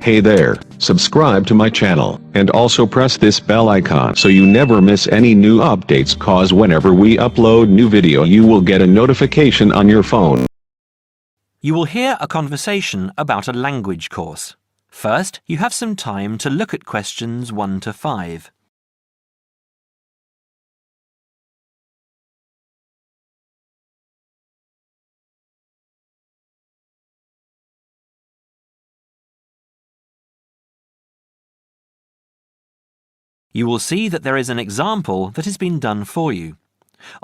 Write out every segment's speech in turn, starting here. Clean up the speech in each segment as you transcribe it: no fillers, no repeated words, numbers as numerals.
Hey there, subscribe to my channel, and also press this bell icon so you never miss any new updates, cause whenever we upload new video you will get a notification on your phone. You will hear a conversation about a language course. First, you have some time to look at questions 1 to 5. You will see that there is an example that has been done for you.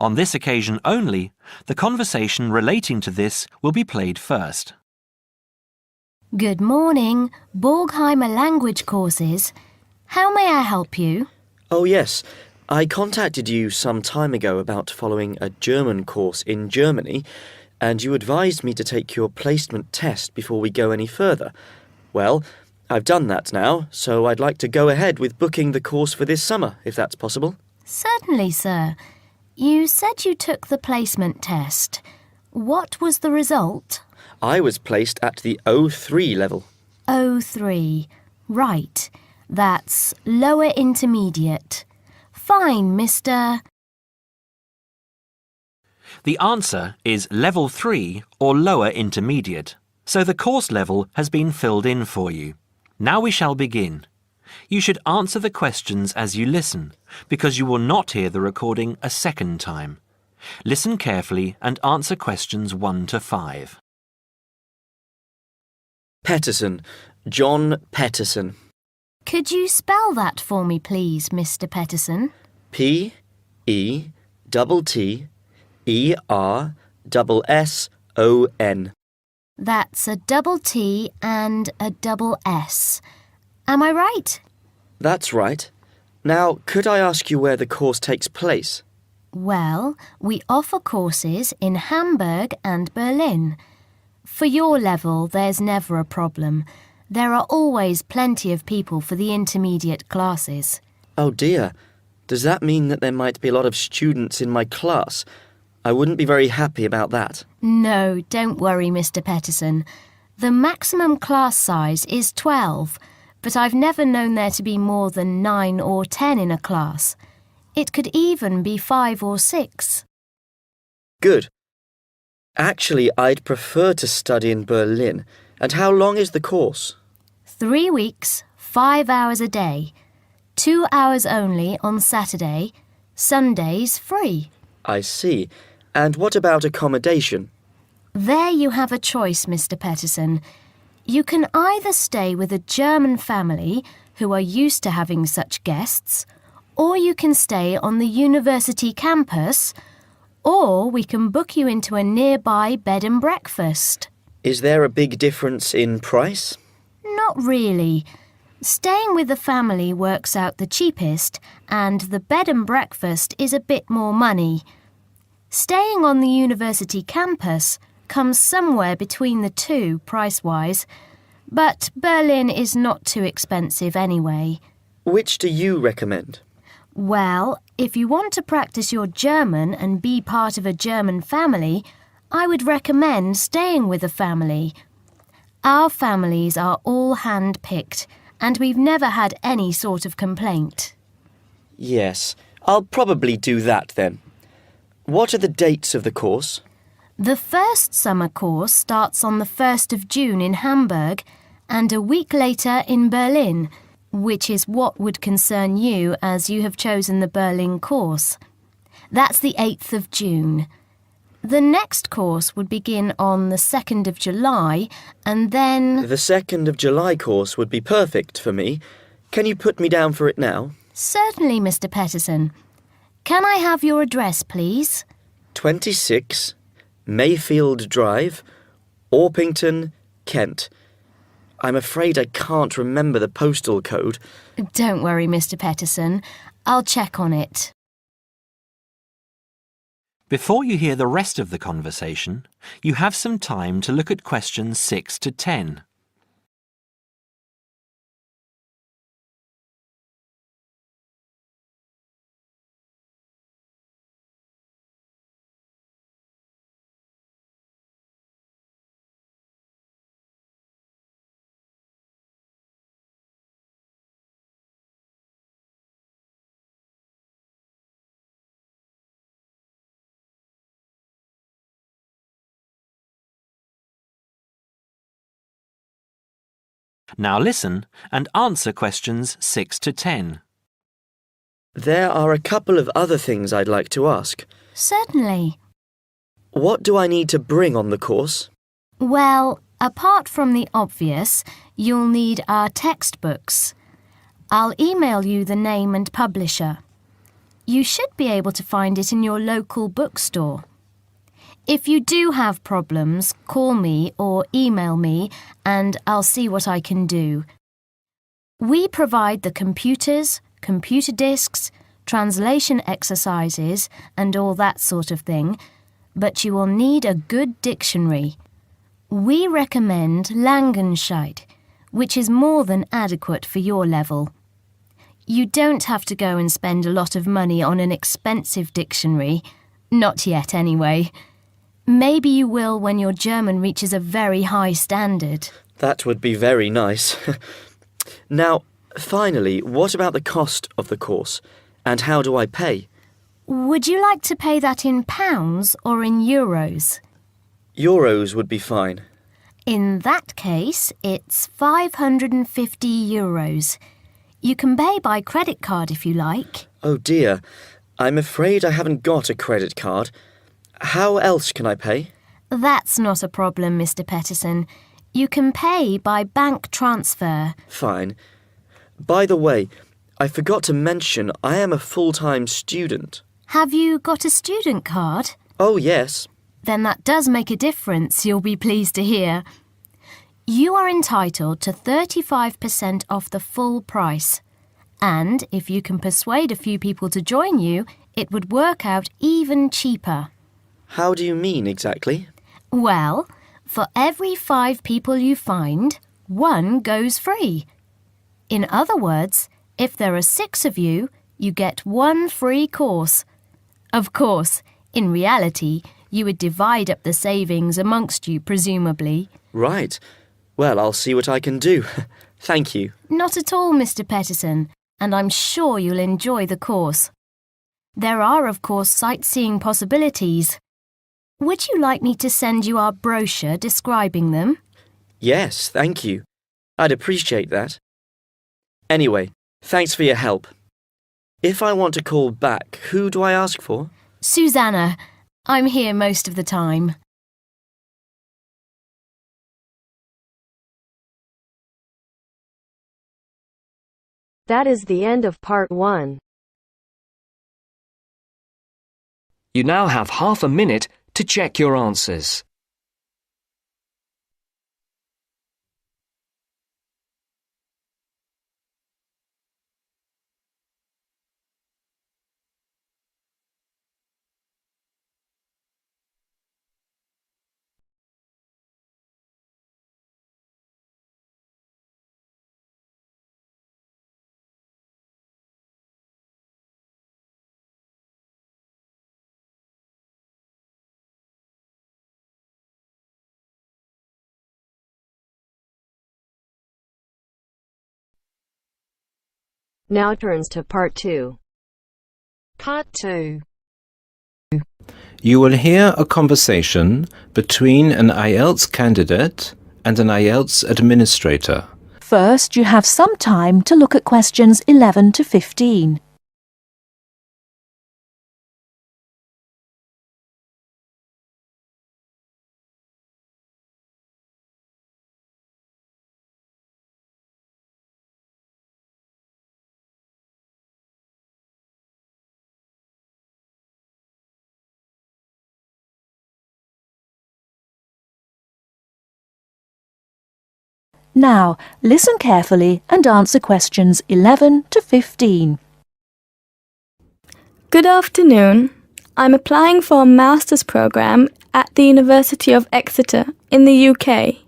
On this occasion only, the conversation relating to this will be played first. Good morning, Borgheimer language courses. How may I help you? Oh yes, I contacted you some time ago about following a German course in Germany, and you advised me to take your placement test before we go any further. Well, I've done that now, so I'd like to go ahead with booking the course for this summer, if that's possible. Certainly, sir. You said you took the placement test. What was the result? I was placed at the O3 level. O3. Right. That's lower intermediate. Fine, Mr. The answer is Level 3 or Lower Intermediate, so the course level has been filled in for you. Now we shall begin. You should answer the questions as you listen, because you will not hear the recording a second time. Listen carefully and answer questions 1 to 5. Peterson. John Peterson. Could you spell that for me, please, Mr. Peterson? P-E-T-T-E-R-S-S-O-N. That's a double T and a double S. Am I right? That's right. Now, could I ask you where the course takes place? Well, we offer courses in Hamburg and Berlin. For your level, there's never a problem. There are always plenty of people for the intermediate classes. Oh dear. Does that mean that there might be a lot of students in my class? I wouldn't be very happy about that. No, don't worry, Mr. Peterson. The maximum class size is 12, but I've never known there to be more than 9 or 10 in a class. It could even be 5 or 6. Good. Actually, I'd prefer to study in Berlin. And how long is the course? 3 weeks, 5 hours a day. 2 hours only on Saturday. Sundays free. I see. And what about accommodation? There you have a choice, Mr. Peterson. You can either stay with a German family who are used to having such guests, or you can stay on the university campus, or we can book you into a nearby bed and breakfast. Is there a big difference in price? Not really. Staying with the family works out the cheapest, and the bed and breakfast is a bit more money. Staying on the university campus comes somewhere between the two price-wise, but Berlin is not too expensive anyway. Which do you recommend? Well, if you want to practice your German and be part of a German family, I would recommend staying with a family. Our families are all hand-picked, and we've never had any sort of complaint. Yes, I'll probably do that then. What are the dates of the course? The first summer course starts on the 1st of June in Hamburg and a week later in Berlin, which is what would concern you as you have chosen the Berlin course. That's the 8th of June. The next course would begin on the 2nd of July and then... The 2nd of July course would be perfect for me. Can you put me down for it now? Certainly, Mr. Peterson. Can I have your address, please? 26 Mayfield Drive, Orpington, Kent. I'm afraid I can't remember the postal code. Don't worry, Mr. Peterson. I'll check on it. Before you hear the rest of the conversation, you have some time to look at questions 6 to 10. Now listen and answer questions 6 to 10. There are a couple of other things I'd like to ask. Certainly. What do I need to bring on the course? Well, apart from the obvious, you'll need our textbooks. I'll email you the name and publisher. You should be able to find it in your local bookstore. If you do have problems, call me or email me and I'll see what I can do. We provide the computers, computer disks, translation exercises and all that sort of thing, but you will need a good dictionary. We recommend Langenscheidt, which is more than adequate for your level. You don't have to go and spend a lot of money on an expensive dictionary. Not yet, anyway. Maybe you will when your German reaches a very high standard. That would be very nice. Now, finally, what about the cost of the course? And how do I pay? Would you like to pay that in pounds or in euros? Euros would be fine. In that case, it's 550 euros. You can pay by credit card if you like. Oh dear, I'm afraid I haven't got a credit card. How else can I pay? That's not a problem, Mr. Peterson. You can pay by bank transfer. Fine. By the way, I forgot to mention I am a full-time student. Have you got a student card? Oh, yes. Then that does make a difference, you'll be pleased to hear. You are entitled to 35% off the full price. And if you can persuade a few people to join you, it would work out even cheaper. How do you mean exactly? Well, for every 5 people you find, 1 goes free. In other words, if there are 6 of you, you get 1 free course. Of course, in reality, you would divide up the savings amongst you, presumably. Right. Well, I'll see what I can do. Thank you. Not at all, Mr. Peterson, and I'm sure you'll enjoy the course. There are, of course, sightseeing possibilities. Would you like me to send you our brochure describing them? Yes, thank you. I'd appreciate that. Anyway, thanks for your help. If I want to call back, who do I ask for? Susanna. I'm here most of the time. That is the end of part 1. You now have half a minute to check your answers. Now turns to part 2. Part 2. You will hear a conversation between an IELTS candidate and an IELTS administrator. First, you have some time to look at questions 11 to 15. Now, listen carefully and answer questions 11 to 15. Good afternoon. I'm applying for a master's program at the University of Exeter in the UK.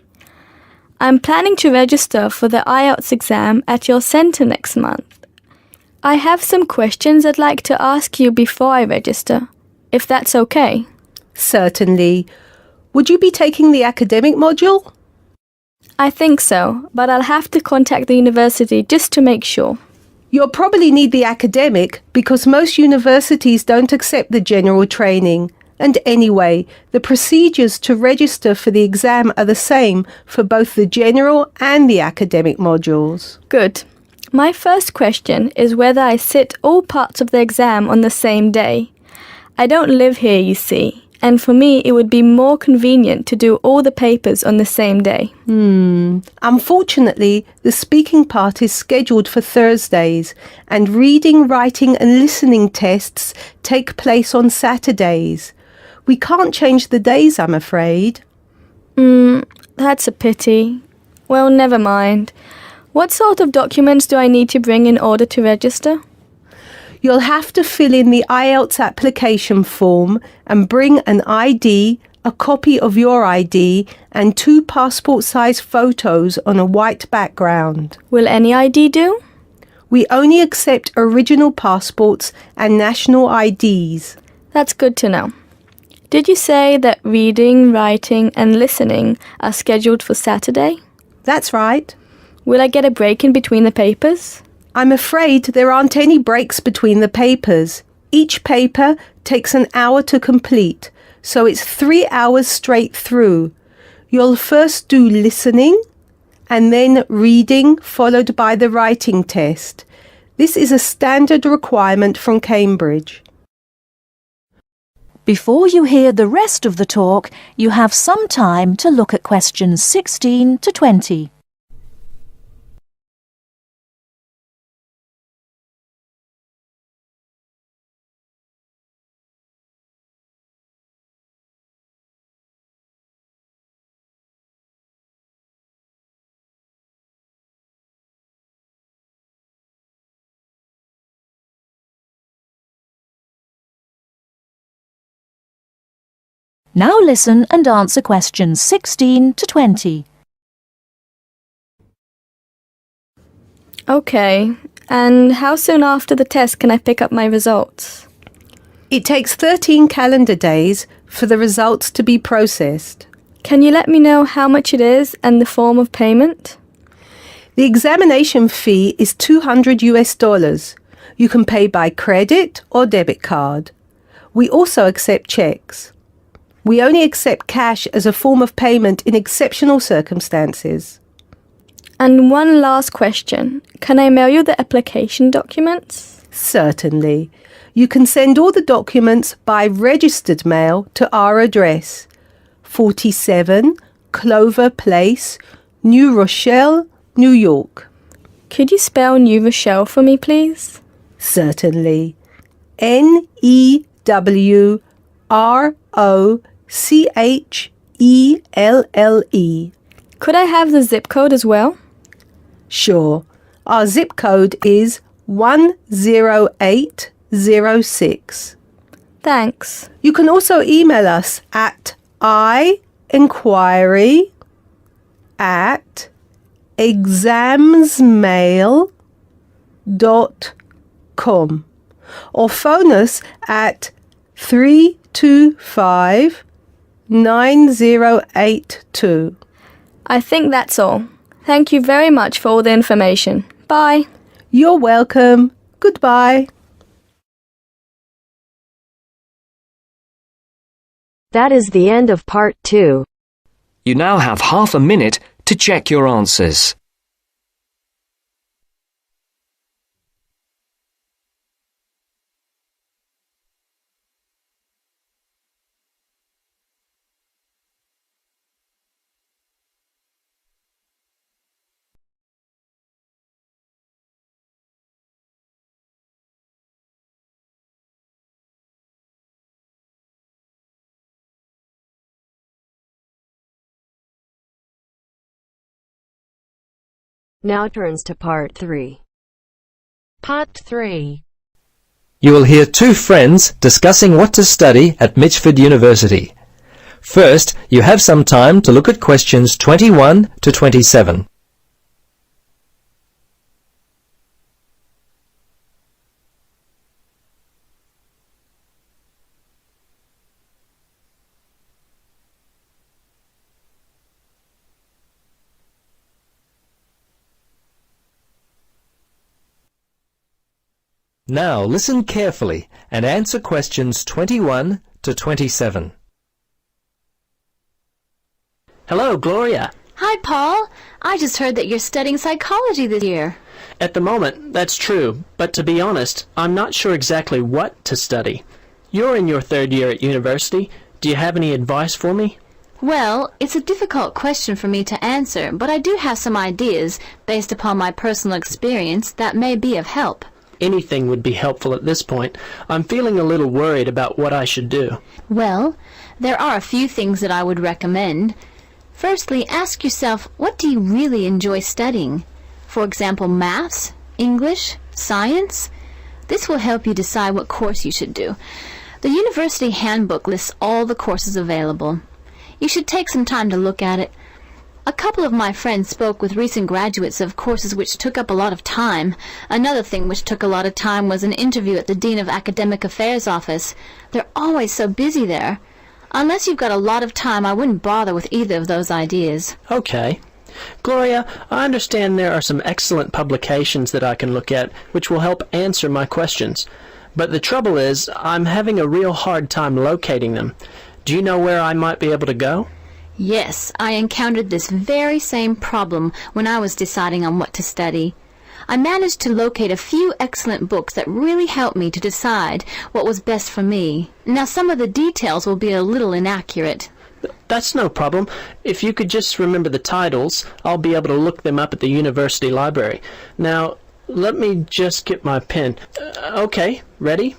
I'm planning to register for the IELTS exam at your centre next month. I have some questions I'd like to ask you before I register, if that's okay. Certainly. Would you be taking the academic module? I think so, but I'll have to contact the university just to make sure. You'll probably need the academic because most universities don't accept the general training. And anyway, the procedures to register for the exam are the same for both the general and the academic modules. Good. My first question is whether I sit all parts of the exam on the same day. I don't live here, you see, and for me it would be more convenient to do all the papers on the same day. Unfortunately, the speaking part is scheduled for Thursdays, and reading, writing and listening tests take place on Saturdays. We can't change the days, I'm afraid. That's a pity. Well, never mind. What sort of documents do I need to bring in order to register? You'll have to fill in the IELTS application form and bring an ID, a copy of your ID, and 2 passport-size photos on a white background. Will any ID do? We only accept original passports and national IDs. That's good to know. Did you say that reading, writing and listening are scheduled for Saturday? That's right. Will I get a break in between the papers? I'm afraid there aren't any breaks between the papers. Each paper takes an hour to complete, so it's 3 hours straight through. You'll first do listening and then reading, followed by the writing test. This is a standard requirement from Cambridge. Before you hear the rest of the talk, you have some time to look at questions 16 to 20. Now listen and answer questions 16 to 20. Okay, and how soon after the test can I pick up my results? It takes 13 calendar days for the results to be processed. Can you let me know how much it is and the form of payment? The examination fee is $200. You can pay by credit or debit card. We also accept checks. We only accept cash as a form of payment in exceptional circumstances. And one last question. Can I mail you the application documents? Certainly. You can send all the documents by registered mail to our address, 47 Clover Place, New Rochelle, New York. Could you spell New Rochelle for me, please? Certainly. NEWROCHELLE. Could I have the zip code as well? Sure. Our zip code is 10806. Thanks. You can also email us at inquiry@examsmail.com or phone us at 325-9082. I think that's all. Thank you very much for all the information. Bye. You're welcome. Goodbye. That is the end of part 2. You now have half a minute to check your answers. Now turns to part 3. Part 3. You will hear two friends discussing what to study at Mitchford University. First, you have some time to look at questions 21 to 27. Now listen carefully and answer questions 21 to 27. Hello, Gloria. Hi, Paul. I just heard that you're studying psychology this year. At the moment, that's true, but to be honest, I'm not sure exactly what to study. You're in your third year at university. Do you have any advice for me? Well, it's a difficult question for me to answer, but I do have some ideas, based upon my personal experience, that may be of help. Anything would be helpful at this point. I'm feeling a little worried about what I should do. Well, there are a few things that I would recommend. Firstly, ask yourself, what do you really enjoy studying? For example, maths, English, science? This will help you decide what course you should do. The university handbook lists all the courses available. You should take some time to look at it. A couple of my friends spoke with recent graduates of courses which took up a lot of time. Another thing which took a lot of time was an interview at the Dean of Academic Affairs office. They're always so busy there. Unless you've got a lot of time, I wouldn't bother with either of those ideas. Okay. Gloria, I understand there are some excellent publications that I can look at which will help answer my questions. But the trouble is, I'm having a real hard time locating them. Do you know where I might be able to go? Yes, I encountered this very same problem when I was deciding on what to study. I managed to locate a few excellent books that really helped me to decide what was best for me. Now, some of the details will be a little inaccurate. That's no problem. If you could just remember the titles, I'll be able to look them up at the university library. Now, let me just get my pen. Okay, ready?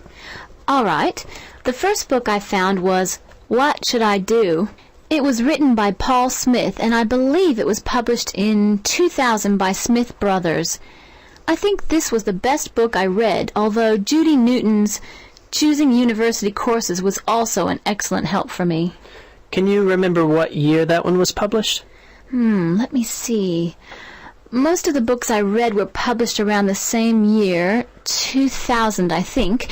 All right. The first book I found was What Should I Do? It was written by Paul Smith, and I believe it was published in 2000 by Smith Brothers. I think this was the best book I read, although Judy Newton's Choosing University Courses was also an excellent help for me. Can you remember what year that one was published? Let me see. Most of the books I read were published around the same year, 2000, I think.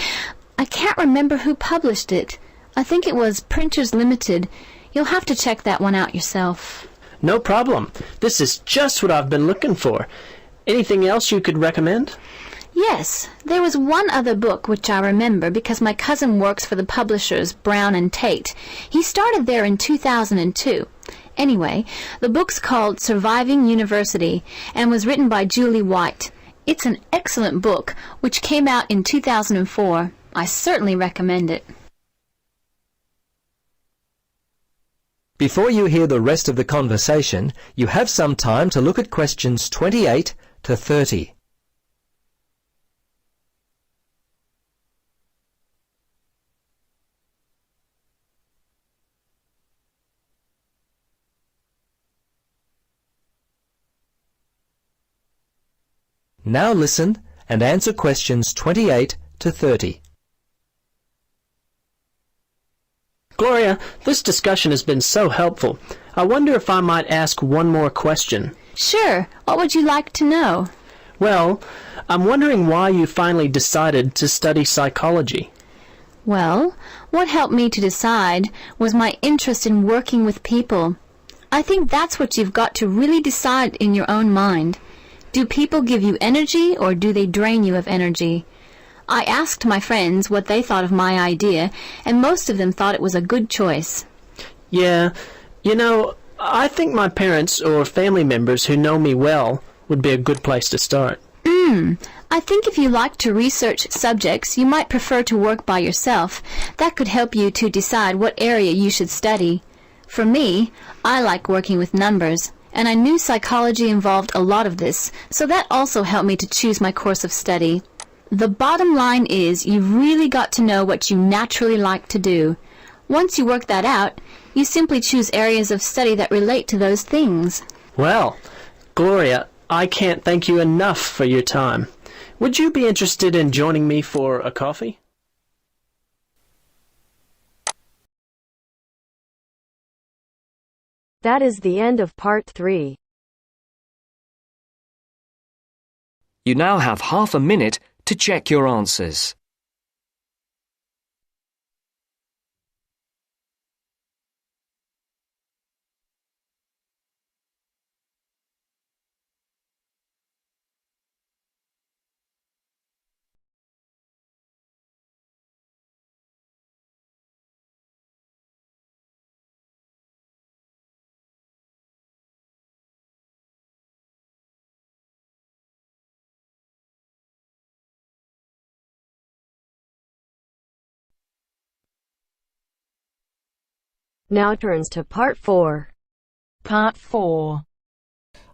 I can't remember who published it. I think it was Printers Limited. You'll have to check that one out yourself. No problem. This is just what I've been looking for. Anything else you could recommend? Yes, there was one other book which I remember because my cousin works for the publishers Brown and Tate. He started there in 2002. Anyway, the book's called Surviving University and was written by Julie White. It's an excellent book which came out in 2004. I certainly recommend it. Before you hear the rest of the conversation, you have some time to look at questions 28 to 30. Now listen and answer questions 28 to 30. Gloria, this discussion has been so helpful. I wonder if I might ask one more question. Sure. What would you like to know? Well, I'm wondering why you finally decided to study psychology. Well, what helped me to decide was my interest in working with people. I think that's what you've got to really decide in your own mind. Do people give you energy or do they drain you of energy? I asked my friends what they thought of my idea, and most of them thought it was a good choice. Yeah, you know, I think my parents or family members who know me well would be a good place to start. I think if you like to research subjects, you might prefer to work by yourself. That could help you to decide what area you should study. For me, I like working with numbers, and I knew psychology involved a lot of this, so that also helped me to choose my course of study. The bottom line is you've really got to know what you naturally like to do. Once you work that out, you simply choose areas of study that relate to those things. Well, Gloria, I can't thank you enough for your time. Would you be interested in joining me for a coffee? That is the end of part 3. You now have half a minute to check your answers. now turns to Part 4. Part 4.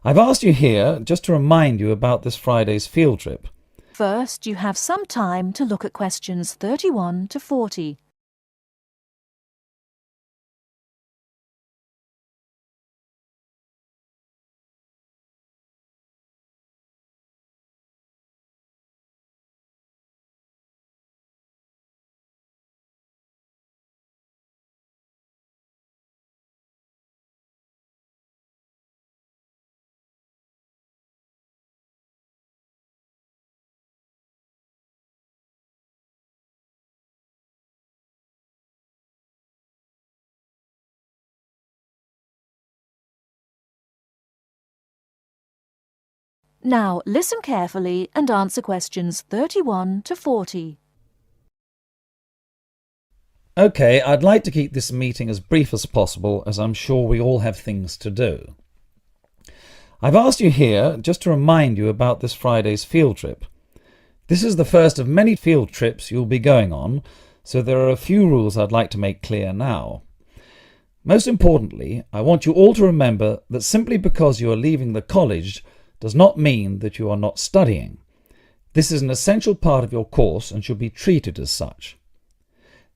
I've asked you here just to remind you about this Friday's field trip. First, you have some time to look at questions 31 to 40. Now, listen carefully and answer questions 31 to 40. OK, I'd like to keep this meeting as brief as possible, as I'm sure we all have things to do. I've asked you here just to remind you about this Friday's field trip. This is the first of many field trips you'll be going on, so there are a few rules I'd like to make clear now. Most importantly, I want you all to remember that simply because you are leaving the college does not mean that you are not studying. This is an essential part of your course and should be treated as such.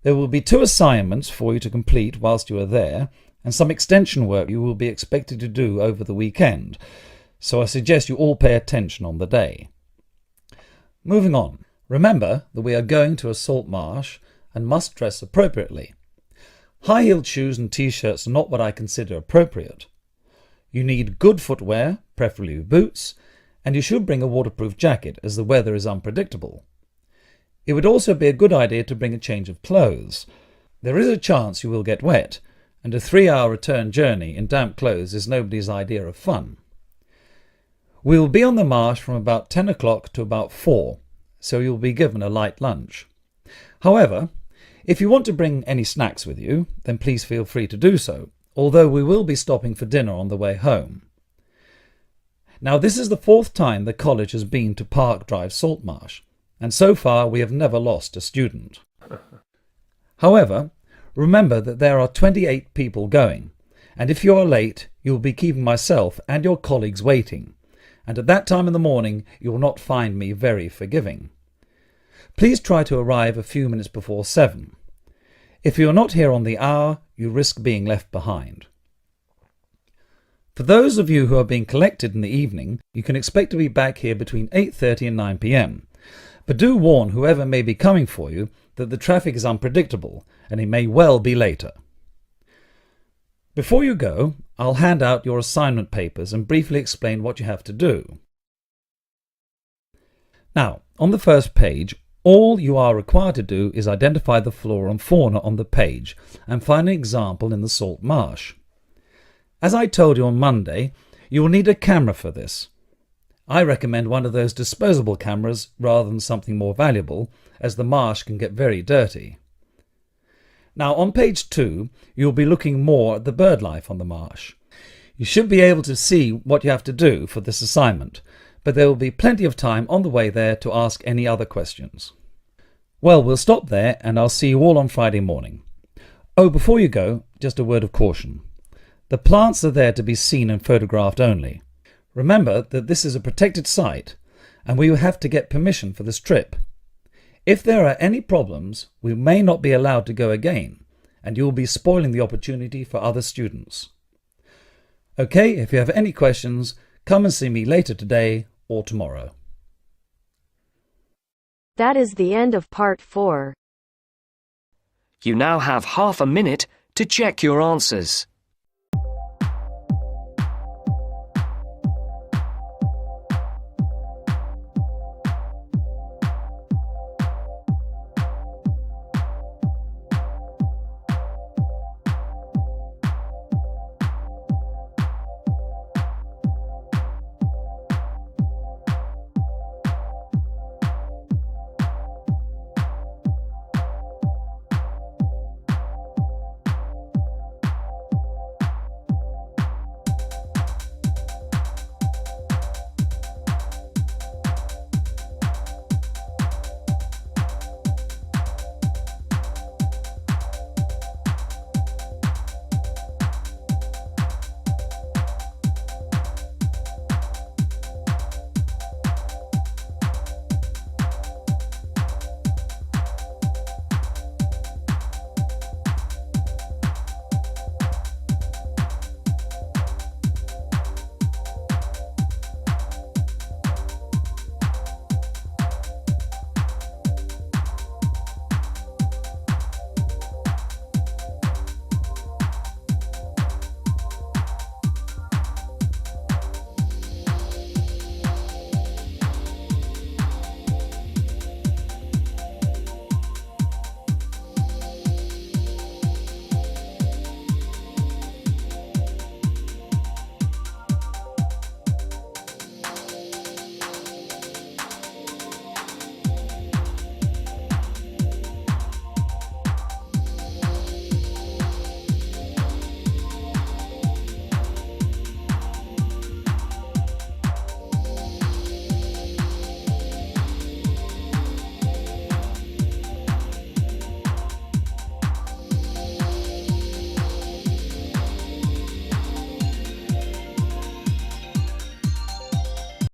There will be 2 assignments for you to complete whilst you are there, and some extension work you will be expected to do over the weekend, so I suggest you all pay attention on the day. Moving on, remember that we are going to a salt marsh and must dress appropriately. High-heeled shoes and t-shirts are not what I consider appropriate. You need good footwear, preferably boots, and you should bring a waterproof jacket as the weather is unpredictable. It would also be a good idea to bring a change of clothes. There is a chance you will get wet, and a 3-hour return journey in damp clothes is nobody's idea of fun. We will be on the marsh from about 10 o'clock to about 4, so you'll be given a light lunch. However, if you want to bring any snacks with you, then please feel free to do so, although we will be stopping for dinner on the way home. Now, this is the 4th time the college has been to Park Drive Saltmarsh, and so far we have never lost a student. However, remember that there are 28 people going, and if you are late, you will be keeping myself and your colleagues waiting, and at that time in the morning you will not find me very forgiving. Please try to arrive a few minutes before 7. If you are not here on the hour, you risk being left behind. For those of you who are being collected in the evening, you can expect to be back here between 8:30 and 9 p.m. But do warn whoever may be coming for you that the traffic is unpredictable and it may well be later. Before you go, I'll hand out your assignment papers and briefly explain what you have to do. Now, on the first page, all you are required to do is identify the flora and fauna on the page and find an example in the salt marsh. As I told you on Monday, you will need a camera for this. I recommend one of those disposable cameras rather than something more valuable, as the marsh can get very dirty. Now on page 2, you'll be looking more at the bird life on the marsh. You should be able to see what you have to do for this assignment, but there will be plenty of time on the way there to ask any other questions. Well, we'll stop there and I'll see you all on Friday morning. Oh, before you go, just a word of caution. The plants are there to be seen and photographed only. Remember that this is a protected site and we will have to get permission for this trip. If there are any problems, we may not be allowed to go again, and you will be spoiling the opportunity for other students. Okay, if you have any questions, come and see me later today or tomorrow. That is the end of Part 4. You now have half a minute to check your answers.